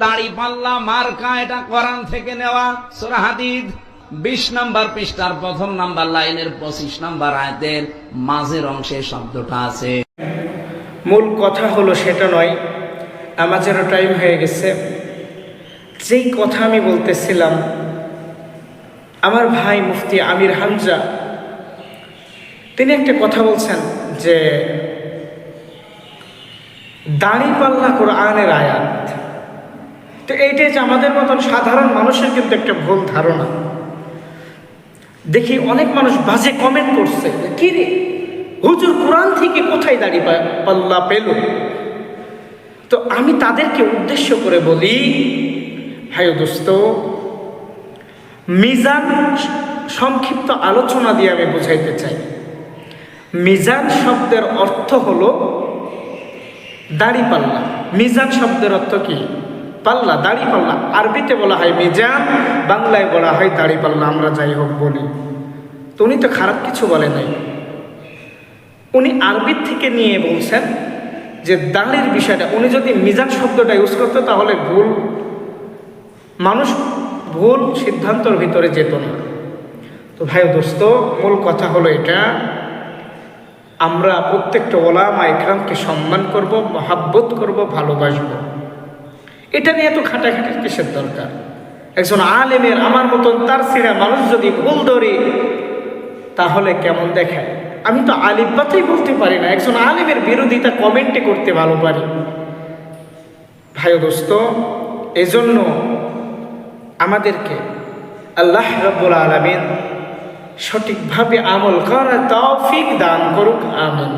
দাড়িপাল্লা মার্কা, এটা কোরআন থেকে নেওয়া। সূরা হাদীদ 20 নম্বর পৃষ্ঠার 1ম নাম্বার লাইনের 25 নম্বর আয়াতের মাঝের অংশে শব্দটা আছে। মূল কথা হলো সেটা নয়, আমাদেরও টাইম হয়ে গেছে। যেই কথা আমি বলতেছিলাম, আমার ভাই মুফতি আমির হামজা তিনি একটা কথা বলছেন যে দাড়িপাল্লা কোরআনের আয়াত। তো এইটাই যে আমাদের মতন সাধারণ মানুষের কিন্তু একটা ভুল ধারণা। দেখি অনেক মানুষ বাজে কমেন্ট করছে, কি রে হুজুর কোরআন থেকে কোথায় দাড়িপাল্লা পেল? তো আমি তাদেরকে উদ্দেশ্য করে বলি, ভাই দোস্ত, মিজান সংক্ষিপ্ত আলোচনা দিয়ে আমি বুঝাইতে চাই। মিজান শব্দের অর্থ হলো দাড়িপাল্লা। মিজান শব্দের অর্থ কি? পাল্লা, দাড়িপাল্লা। আরবিতে বলা হয় মিজান, বাংলায় বলা হয় দাড়িপাল্লা। আমরা যাই হোক বলি, তো উনি তো খারাপ কিছু বলে নাই। উনি আরবি থেকে নিয়ে বলছেন যে দাড়ির বিষয়টা, উনি যদি মিজান শব্দটা ইউজ করতো তাহলে মানুষ ভুল সিদ্ধান্তর ভিতরে যেত না। তো ভাই দোস্ত, মূল কথা হলো এটা, আমরা প্রত্যেকটা ওলামা ইকরামকে সম্মান করব, মহাব্বত করব, ভালোবাসবো। এটা নিয়ে তো খাটাখাটির কিসের দরকার? একজন আলেমের আমার মতন তার সিরা মানুষ যদি ভুল ধরে তাহলে কেমন দেখায়? আমি তো আলিফ বাতেই বলতে পারি না, একজন আলেমের বিরোধিতা কমেন্টে করতে ভালো পারি। ভাই দোস্ত, এজন্য আমাদেরকে আল্লাহ রাব্বুল আলামিন সঠিকভাবে আমল করার তৌফিক দান করুক। আমিন।